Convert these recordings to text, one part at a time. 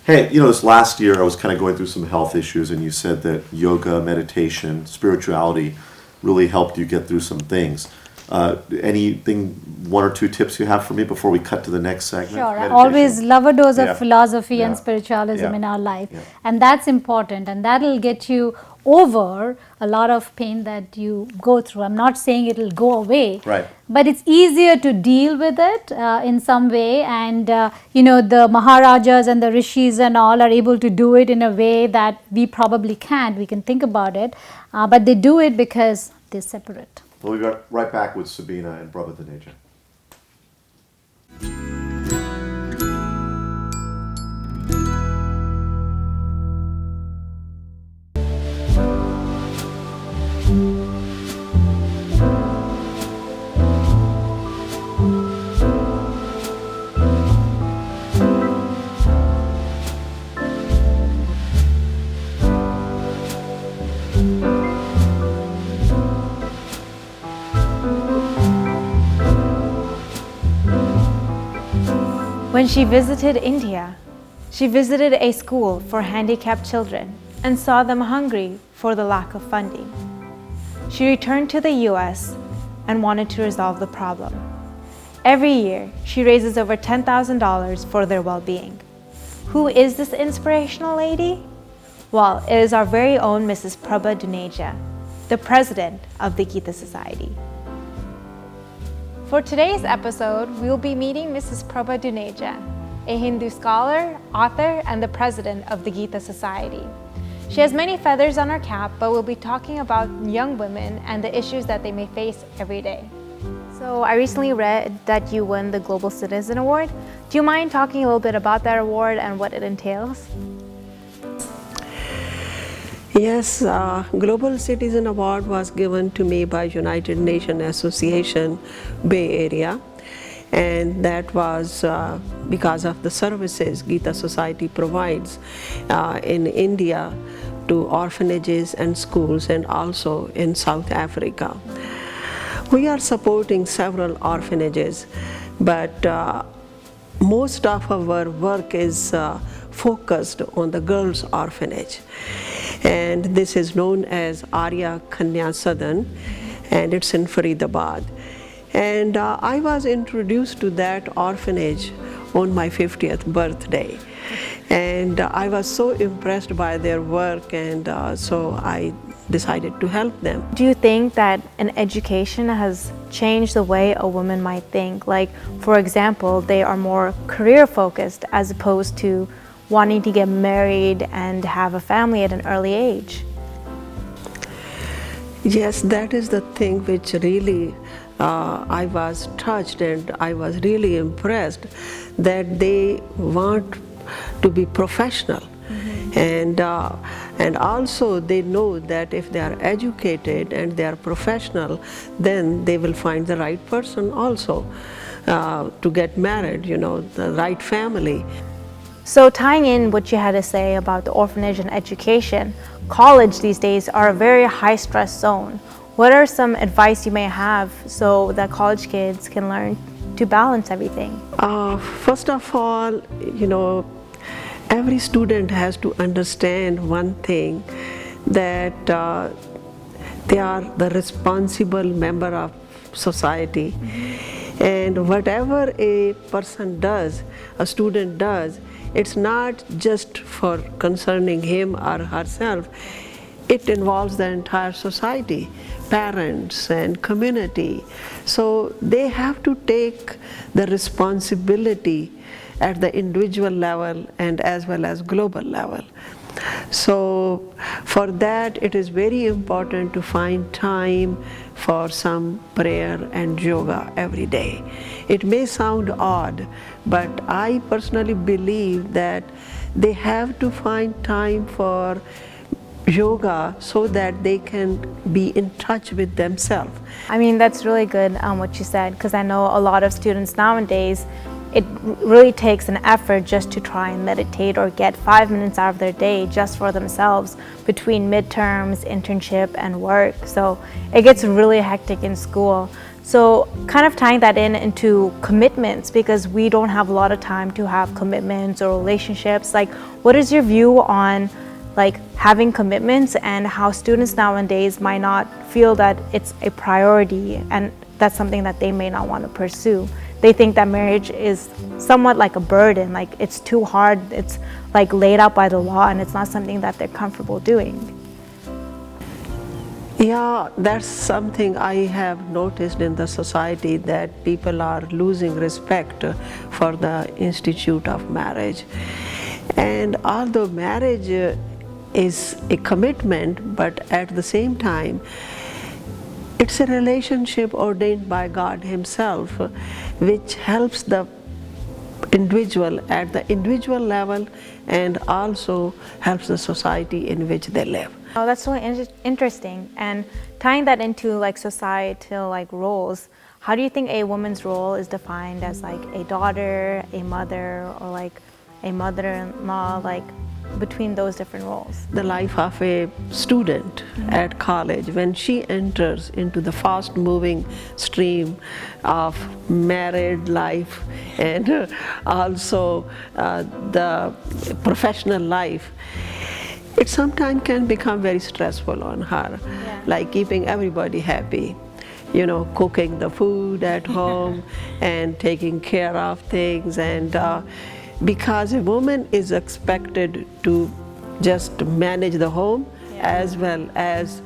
Hey, you know, this last year I was kind of going through some health issues, and you said that yoga, meditation, spirituality really helped you get through some things. Anything, one or two tips you have for me before we cut to the next segment? Sure, I Meditation? always love a dose Yeah. of philosophy and Yeah. spiritualism Yeah. in our life. Yeah. And that's important, and that'll get you over a lot of pain that you go through. I'm not saying it'll go away, Right. but it's easier to deal with it in some way. And you know, the Maharajas and the Rishis and all are able to do it in a way that we probably can't. We can think about it, but they do it because they're separate. We'll be right back with Sabina and Prabha Duneja. When she visited India, she visited a school for handicapped children and saw them hungry for the lack of funding. She returned to the US and wanted to resolve the problem. Every year, she raises over $10,000 for their well-being. Who is this inspirational lady? Well, it is our very own Mrs. Prabha Duneja, the president of the Gita Society. For today's episode, we will be meeting Mrs. Prabha Duneja, a Hindu scholar, author, and the president of the Gita Society. She has many feathers on her cap, but we'll be talking about young women and the issues that they may face every day. So I recently read that you won the Global Citizen Award. Do you mind talking a little bit about that award and what it entails? Yes, Global Citizen Award was given to me by United Nations Association Bay Area, and that was because of the services Gita Society provides in India to orphanages and schools, and also in South Africa. We are supporting several orphanages, but most of our work is focused on the girls' orphanage. And this is known as Arya Kanya Sadan, and it's in Faridabad. And I was introduced to that orphanage on my 50th birthday. And I was so impressed by their work, and so I decided to help them. Do you think that an education has changed the way a woman might think? Like, for example, they are more career focused as opposed to wanting to get married and have a family at an early age? Yes, that is the thing which really I was touched, and I was really impressed that they want to be professional. And also they know that if they are educated and they are professional, then they will find the right person also to get married, you know, the right family. So tying in what you had to say about the orphanage and education, college these days are a very high stress zone. What are some advice you may have so that college kids can learn to balance everything? First of all, you know, every student has to understand one thing, that they are the responsible member of society. And whatever a person does, a student does, it's not just for concerning him or herself. It involves the entire society, parents and community. So they have to take the responsibility at the individual level and as well as global level. So for that, it is very important to find time for some prayer and yoga every day. It may sound odd, but I personally believe that they have to find time for yoga so that they can be in touch with themselves. I mean, that's really good what you said, because I know a lot of students nowadays, it really takes an effort just to try and meditate or get 5 minutes out of their day just for themselves between midterms, internship, and work. So it gets really hectic in school. So kind of tying that into commitments, because we don't have a lot of time to have commitments or relationships. Like, what is your view on like having commitments and how students nowadays might not feel that it's a priority, and that's something that they may not want to pursue? They think that marriage is somewhat like a burden, like it's too hard, it's like laid out by the law, and it's not something that they're comfortable doing. Yeah, that's something I have noticed in the society, that people are losing respect for the institute of marriage. And although marriage is a commitment, but at the same time, it's a relationship ordained by God Himself, which helps the individual at the individual level and also helps the society in which they live. Oh, that's so interesting. And tying that into like societal like roles, how do you think a woman's role is defined as like a daughter, a mother, or like a mother-in-law, like between those different roles? The life of a student at college, when she enters into the fast-moving stream of married life and also the professional life, it sometimes can become very stressful on her, like keeping everybody happy, you know, cooking the food at home and taking care of things. And because a woman is expected to just manage the home as well as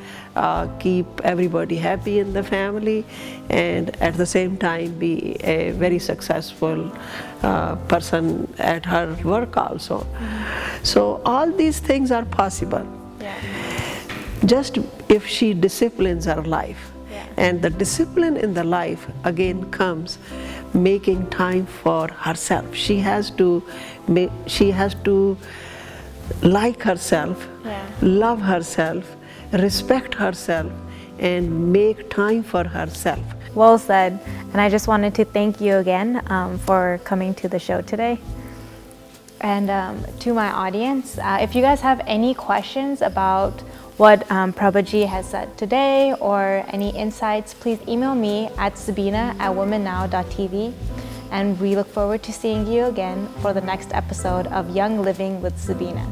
keep everybody happy in the family, and at the same time be a very successful person at her work also. So all these things are possible, just if she disciplines her life. And the discipline in the life again comes making time for herself. She has to like herself, love herself, respect herself, and make time for herself. Well said. And I just wanted to thank you again for coming to the show today. And to my audience, if you guys have any questions about what Prabhaji has said today or any insights, please email me at sabina@womennow.tv. And we look forward to seeing you again for the next episode of Young Living with Sabina.